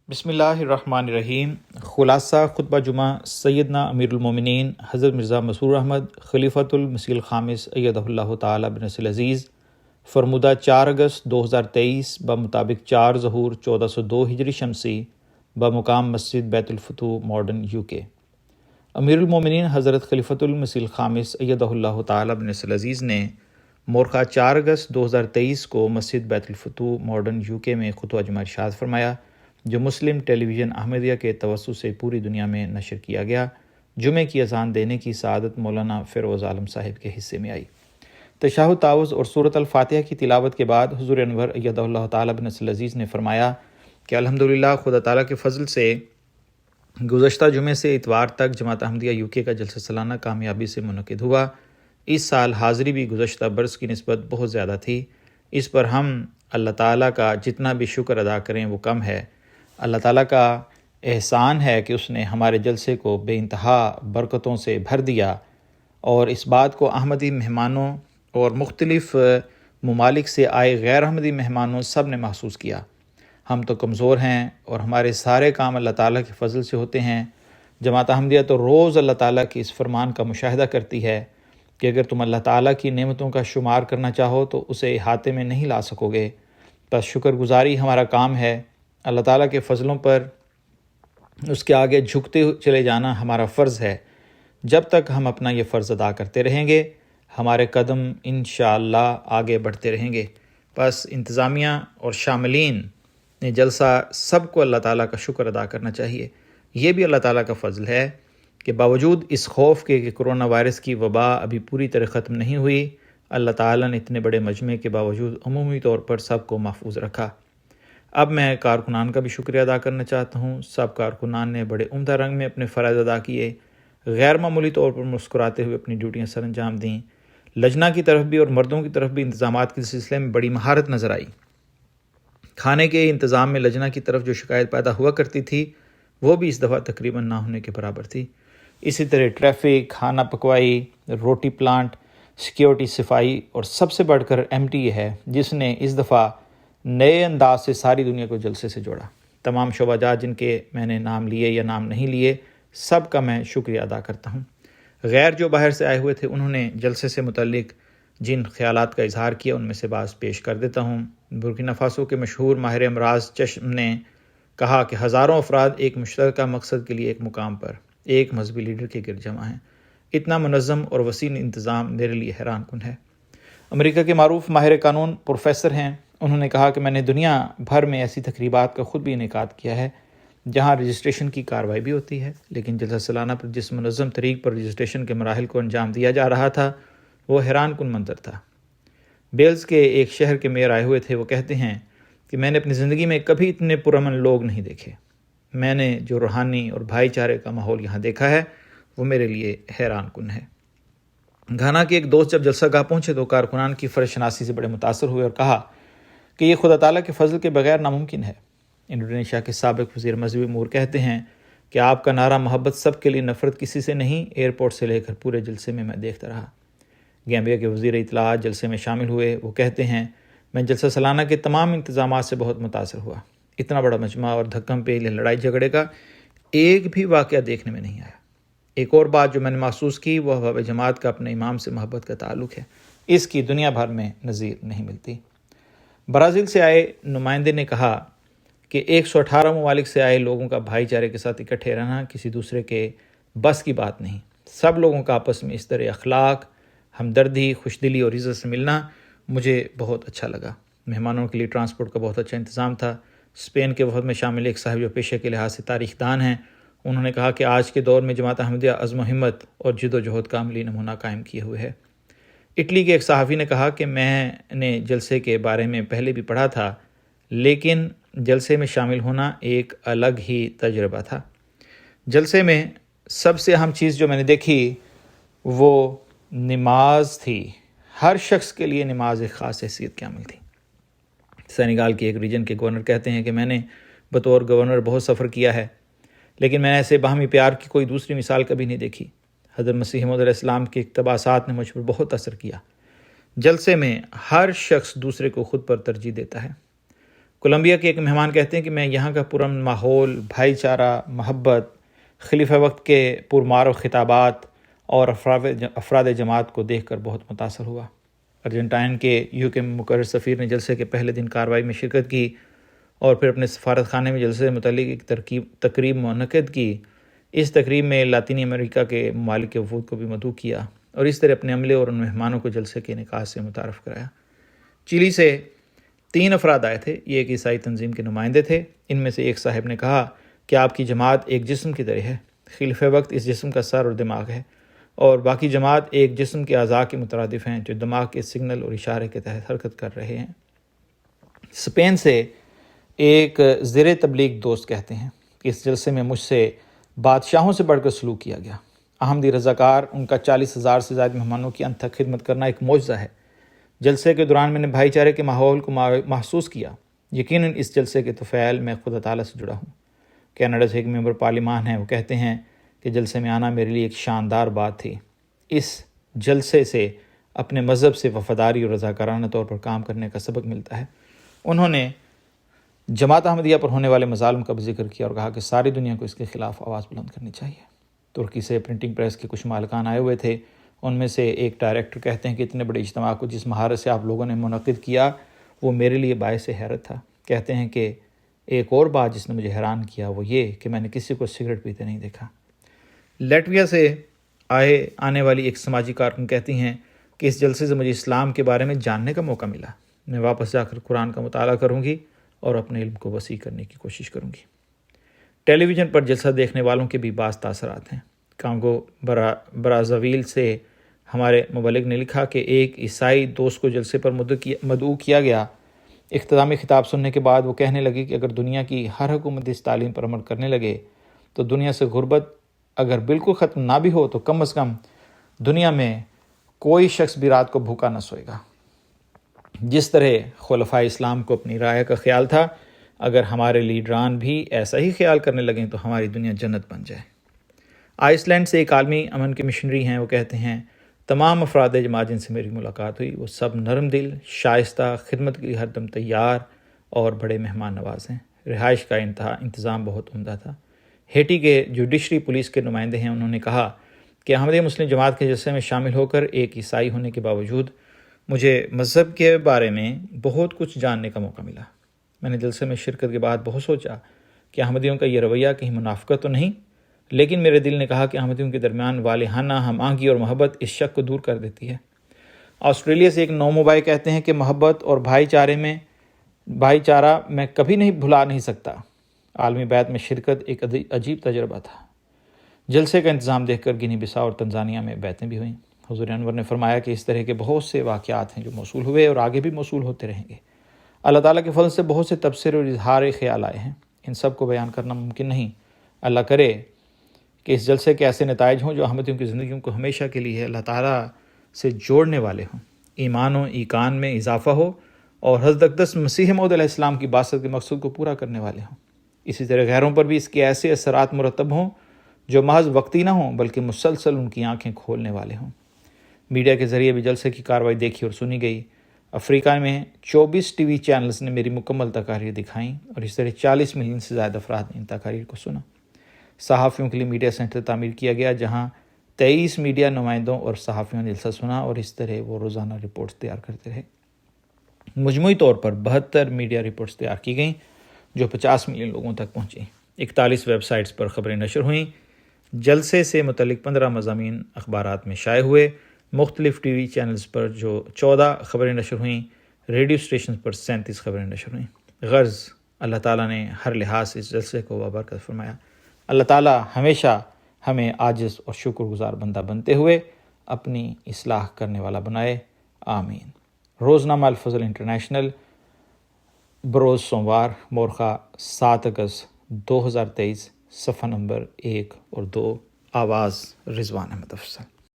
بسم اللہ الرحمن الرحیم۔ خلاصہ خطبہ جمعہ سیدنا امیر المومنین حضرت مرزا مسرور احمد خلیفۃ المسیح الخامس ایدہ اللہ تعالی بنصر العزیز فرمودہ 4 اگست 2023 بمطابق 4 ظہور 1402 ہجری شمسی بمقام مسجد بیت الفتوح ماڈرن UK۔ امیر المومنین حضرت خلیفۃ المسیح الخامس ایدہ اللہ تعالی بنصر العزیز نے مورخہ 4 اگست 2023 کو مسجد بیت الفتوح ماڈرن UK میں خطبہ جمعہ ارشاد فرمایا، جو مسلم ٹیلی ویژن احمدیہ کے توسط سے پوری دنیا میں نشر کیا گیا۔ جمعے کی اذان دینے کی سعادت مولانا فیروز عالم صاحب کے حصے میں آئی۔ تشہد تعوذ اور سورۃ الفاتحہ کی تلاوت کے بعد حضور انور ایدہ اللہ تعالی بنصر العزیز نے فرمایا کہ الحمدللہ خدا تعالیٰ کے فضل سے گزشتہ جمعے سے اتوار تک جماعت احمدیہ UK کا جلسہ سالانہ کامیابی سے منعقد ہوا۔ اس سال حاضری بھی گزشتہ برس کی نسبت بہت زیادہ تھی۔ اس پر ہم اللہ تعالیٰ کا جتنا بھی شکر ادا کریں وہ کم ہے۔ اللہ تعالیٰ کا احسان ہے کہ اس نے ہمارے جلسے کو بے انتہا برکتوں سے بھر دیا، اور اس بات کو احمدی مہمانوں اور مختلف ممالک سے آئے غیر احمدی مہمانوں سب نے محسوس کیا۔ ہم تو کمزور ہیں اور ہمارے سارے کام اللہ تعالیٰ کے فضل سے ہوتے ہیں۔ جماعت احمدیہ تو روز اللہ تعالیٰ کے اس فرمان کا مشاہدہ کرتی ہے کہ اگر تم اللہ تعالیٰ کی نعمتوں کا شمار کرنا چاہو تو اسے احاطے میں نہیں لا سکو گے۔ بس شکر گزاری ہمارا کام ہے۔ اللہ تعالیٰ کے فضلوں پر اس کے آگے جھکتے چلے جانا ہمارا فرض ہے۔ جب تک ہم اپنا یہ فرض ادا کرتے رہیں گے، ہمارے قدم انشاءاللہ آگے بڑھتے رہیں گے۔ بس انتظامیہ اور شاملین نے جلسہ سب کو اللہ تعالیٰ کا شکر ادا کرنا چاہیے۔ یہ بھی اللہ تعالیٰ کا فضل ہے کہ باوجود اس خوف کے کہ کرونا وائرس کی وبا ابھی پوری طرح ختم نہیں ہوئی، اللہ تعالیٰ نے اتنے بڑے مجمع کے باوجود عمومی طور پر سب کو محفوظ رکھا۔ اب میں کارکنان کا بھی شکریہ ادا کرنا چاہتا ہوں۔ سب کارکنان نے بڑے عمدہ رنگ میں اپنے فرائض ادا کیے، غیر معمولی طور پر مسکراتے ہوئے اپنی ڈیوٹیاں سر انجام دیں۔ لجنہ کی طرف بھی اور مردوں کی طرف بھی انتظامات کے سلسلے میں بڑی مہارت نظر آئی۔ کھانے کے انتظام میں لجنہ کی طرف جو شکایت پیدا ہوا کرتی تھی وہ بھی اس دفعہ تقریباً نہ ہونے کے برابر تھی۔ اسی طرح ٹریفک، کھانا پکوائی، روٹی پلانٹ، سیکیورٹی، صفائی، اور سب سے بڑھ کر MTA ہے جس نے اس دفعہ نئے انداز سے ساری دنیا کو جلسے سے جوڑا۔ تمام شعبہ جات جن کے میں نے نام لیے یا نام نہیں لیے، سب کا میں شکریہ ادا کرتا ہوں۔ غیر جو باہر سے آئے ہوئے تھے انہوں نے جلسے سے متعلق جن خیالات کا اظہار کیا ان میں سے بعض پیش کر دیتا ہوں۔ برکینا فاسو کے مشہور ماہر امراض چشم نے کہا کہ ہزاروں افراد ایک مشترکہ مقصد کے لیے ایک مقام پر ایک مذہبی لیڈر کے گرد جمع ہیں۔ اتنا منظم اور وسیع انتظام میرے لیے حیران کن ہے۔ امریکہ کے معروف ماہر قانون پروفیسر ہیں، انہوں نے کہا کہ میں نے دنیا بھر میں ایسی تقریبات کا خود بھی انعقاد کیا ہے جہاں رجسٹریشن کی کارروائی بھی ہوتی ہے، لیکن جلسہ سالانہ پر جس منظم طریق پر رجسٹریشن کے مراحل کو انجام دیا جا رہا تھا وہ حیران کن منظر تھا۔ بیلز کے ایک شہر کے میئر آئے ہوئے تھے، وہ کہتے ہیں کہ میں نے اپنی زندگی میں کبھی اتنے پرامن لوگ نہیں دیکھے۔ میں نے جو روحانی اور بھائی چارے کا ماحول یہاں دیکھا ہے وہ میرے لیے حیران کن ہے۔ گھانا کے ایک دوست جب جلسہ گاہ پہنچے تو کارکنان کی فرض شناسی سے بڑے متاثر ہوئے اور کہا کہ یہ خدا تعالیٰ کے فضل کے بغیر ناممکن ہے۔ انڈونیشیا کے سابق وزیر مذہبی امور کہتے ہیں کہ آپ کا نعرہ محبت سب کے لیے، نفرت کسی سے نہیں، ایئرپورٹ سے لے کر پورے جلسے میں دیکھتا رہا۔ گیمبیا کے وزیر اطلاعات جلسے میں شامل ہوئے، وہ کہتے ہیں میں جلسہ سالانہ کے تمام انتظامات سے بہت متاثر ہوا۔ اتنا بڑا مجمع اور دھکم پیل، لڑائی جھگڑے کا ایک بھی واقعہ دیکھنے میں نہیں آیا۔ ایک اور بات جو میں نے محسوس کی وہ باب جماعت کا اپنے امام سے محبت کا تعلق ہے، اس کی دنیا بھر میں نظیر نہیں ملتی۔ برازیل سے آئے نمائندے نے کہا کہ 118 ممالک سے آئے لوگوں کا بھائی چارے کے ساتھ اکٹھے رہنا کسی دوسرے کے بس کی بات نہیں۔ سب لوگوں کا آپس میں اس طرح اخلاق، ہمدردی، خوشدلی اور عزت سے ملنا مجھے بہت اچھا لگا۔ مہمانوں کے لیے ٹرانسپورٹ کا بہت اچھا انتظام تھا۔ اسپین کے وفد میں شامل ایک صاحب جو پیشے کے لحاظ سے تاریخ دان ہیں، انہوں نے کہا کہ آج کے دور میں جماعت احمدیہ عزم و ہمت اور جد و جہد کا عملی نمونہ قائم کیے ہوئے ہے۔ اٹلی کے ایک صحافی نے کہا کہ میں نے جلسے کے بارے میں پہلے بھی پڑھا تھا، لیکن جلسے میں شامل ہونا ایک الگ ہی تجربہ تھا۔ جلسے میں سب سے اہم چیز جو میں نے دیکھی وہ نماز تھی۔ ہر شخص کے لیے نماز ایک خاص حیثیت کی حامل تھی۔ سینیگال کے ایک ریجن کے گورنر کہتے ہیں کہ میں نے بطور گورنر بہت سفر کیا ہے، لیکن میں نے ایسے باہمی پیار کی کوئی دوسری مثال کبھی نہیں دیکھی۔ حضرت مسیح موعود علیہ السلام کے اقتباسات نے مجھ پر بہت اثر کیا۔ جلسے میں ہر شخص دوسرے کو خود پر ترجیح دیتا ہے۔ کولمبیا کے ایک مہمان کہتے ہیں کہ میں یہاں کا پرامن ماحول، بھائی چارہ، محبت، خلیفہ وقت کے پرمعرف خطابات اور افراد جماعت کو دیکھ کر بہت متاثر ہوا۔ ارجنٹائن کے UK میں مقرر سفیر نے جلسے کے پہلے دن کارروائی میں شرکت کی اور پھر اپنے سفارت خانے میں جلسے سے متعلق ایک تقریب منعقد کی۔ اس تقریب میں لاطینی امریکہ کے ممالک کے وفود کو بھی مدعو کیا اور اس طرح اپنے عملے اور ان مہمانوں کو جلسے کے انعقاد سے متعارف کرایا۔ چلی سے 3 افراد آئے تھے، یہ ایک عیسائی تنظیم کے نمائندے تھے۔ ان میں سے ایک صاحب نے کہا کہ آپ کی جماعت ایک جسم کی طرح ہے، خلیفہ وقت اس جسم کا سر اور دماغ ہے، اور باقی جماعت ایک جسم کے اعضاء کے مترادف ہیں جو دماغ کے سگنل اور اشارے کے تحت حرکت کر رہے ہیں۔ اسپین سے ایک زیر تبلیغ دوست کہتے ہیں کہ اس جلسے میں مجھ سے بادشاہوں سے بڑھ کر سلوک کیا گیا۔ احمدی رضاکار ان کا 40,000 سے زائد مہمانوں کی انت تک خدمت کرنا ایک معجزہ ہے۔ جلسے کے دوران میں نے بھائی چارے کے ماحول کو محسوس کیا۔ یقیناً اس جلسے کے طفیل میں خدا تعالیٰ سے جڑا ہوں۔ کینیڈا سے ایک ممبر پارلیمان ہیں، وہ کہتے ہیں کہ جلسے میں آنا میرے لیے ایک شاندار بات تھی۔ اس جلسے سے اپنے مذہب سے وفاداری اور رضاکارانہ طور پر کام کرنے کا سبق ملتا ہے۔ انہوں نے جماعت احمدیہ پر ہونے والے مظالم کا بھی ذکر کیا اور کہا کہ ساری دنیا کو اس کے خلاف آواز بلند کرنی چاہیے۔ ترکی سے پرنٹنگ پریس کے کچھ مالکان آئے ہوئے تھے۔ ان میں سے ایک ڈائریکٹر کہتے ہیں کہ اتنے بڑے اجتماع کو جس مہارت سے آپ لوگوں نے منعقد کیا وہ میرے لیے باعث حیرت تھا۔ کہتے ہیں کہ ایک اور بات جس نے مجھے حیران کیا وہ یہ کہ میں نے کسی کو سگریٹ پیتے نہیں دیکھا۔ لیٹویا سے آنے والی ایک سماجی کارکن کہتی ہیں کہ اس جلسے سے مجھے اسلام کے بارے میں جاننے کا موقع ملا۔ میں واپس جا کر قرآن کا مطالعہ کروں گی اور اپنے علم کو وسیع کرنے کی کوشش کروں گی۔ ٹیلی ویژن پر جلسہ دیکھنے والوں کے بھی بعض تاثرات ہیں۔ کانگو برازاویل سے ہمارے مبلغ نے لکھا کہ ایک عیسائی دوست کو جلسے پر مدعو کیا گیا۔ اختتامی خطاب سننے کے بعد وہ کہنے لگے کہ اگر دنیا کی ہر حکومت اس تعلیم پر عمل کرنے لگے تو دنیا سے غربت اگر بالکل ختم نہ بھی ہو تو کم از کم دنیا میں کوئی شخص بھی رات کو بھوکا نہ سوئے گا۔ جس طرح خلفائے اسلام کو اپنی رعایا کا خیال تھا، اگر ہمارے لیڈران بھی ایسا ہی خیال کرنے لگیں تو ہماری دنیا جنت بن جائے۔ آئس لینڈ سے ایک عالمی امن کے مشنری ہیں، وہ کہتے ہیں تمام افراد جماعت جن سے میری ملاقات ہوئی وہ سب نرم دل، شائستہ، خدمت کے لیے ہر دم تیار اور بڑے مہمان نواز ہیں۔ رہائش کا انتظام بہت عمدہ تھا۔ ہیٹی کے جوڈیشری پولیس کے نمائندے ہیں، انہوں نے کہا کہ احمدیہ مسلم جماعت کے جلسے میں شامل ہو کر ایک عیسائی ہونے کے باوجود مجھے مذہب کے بارے میں بہت کچھ جاننے کا موقع ملا۔ میں نے جلسے میں شرکت کے بعد بہت سوچا کہ احمدیوں کا یہ رویہ کہیں منافقت تو نہیں، لیکن میرے دل نے کہا کہ احمدیوں کے درمیان والہانہ ہم آہنگی اور محبت اس شک کو دور کر دیتی ہے۔ آسٹریلیا سے ایک نوموبائی کہتے ہیں کہ محبت اور بھائی چارہ میں کبھی نہیں بھلا نہیں سکتا۔ عالمی بیعت میں شرکت ایک عجیب تجربہ تھا۔ جلسے کا انتظام دیکھ کر گنی بساؤ اور تنزانیہ میں بیعتیں بھی ہوئیں۔ حضور انور نے فرمایا کہ اس طرح کے بہت سے واقعات ہیں جو موصول ہوئے اور آگے بھی موصول ہوتے رہیں گے۔ اللہ تعالیٰ کے فضل سے بہت سے تبصرے اور اظہار خیال آئے ہیں، ان سب کو بیان کرنا ممکن نہیں۔ اللہ کرے کہ اس جلسے کے ایسے نتائج ہوں جو احمدیوں کی زندگیوں کو ہمیشہ کے لیے اللہ تعالیٰ سے جوڑنے والے ہوں، ایمان و ایقان میں اضافہ ہو اور حضرت اقدس مسیح موعود علیہ السلام کی بعثت کے مقصود کو پورا کرنے والے ہوں۔ اسی طرح غیروں پر بھی اس کے ایسے اثرات مرتب ہوں جو محض وقتی نہ ہوں بلکہ مسلسل ان کی آنکھیں کھولنے والے ہوں۔ میڈیا کے ذریعے بھی جلسے کی کارروائی دیکھی اور سنی گئی۔ افریقہ میں 24 ٹی وی چینلز نے میری مکمل تقاریر دکھائیں اور اس طرح 40 ملین سے زائد افراد نے ان تقاریر کو سنا۔ صحافیوں کے لیے میڈیا سینٹر تعمیر کیا گیا جہاں 23 میڈیا نمائندوں اور صحافیوں نے جلسہ سنا اور اس طرح وہ روزانہ رپورٹس تیار کرتے رہے۔ مجموعی طور پر 72 میڈیا رپورٹس تیار کی گئیں جو 50 ملین لوگوں تک پہنچیں۔ 41 ویب سائٹس پر خبریں نشر ہوئیں۔ جلسے سے متعلق 15 مضامین اخبارات میں شائع ہوئے۔ مختلف ٹی وی چینلز پر جو 14 خبریں نشر ہوئیں، ریڈیو اسٹیشنز پر 37 خبریں نشر ہوئیں۔ غرض اللہ تعالیٰ نے ہر لحاظ سے اس جلسے کو بابرکت فرمایا۔ اللہ تعالیٰ ہمیشہ ہمیں عاجز اور شکر گزار بندہ بنتے ہوئے اپنی اصلاح کرنے والا بنائے، آمین۔ روزنامہ الفضل انٹرنیشنل، بروز سوموار، مورخہ 7 اگست 2023، صفحہ نمبر 1 اور 2، آواز رضوان احمد افضل۔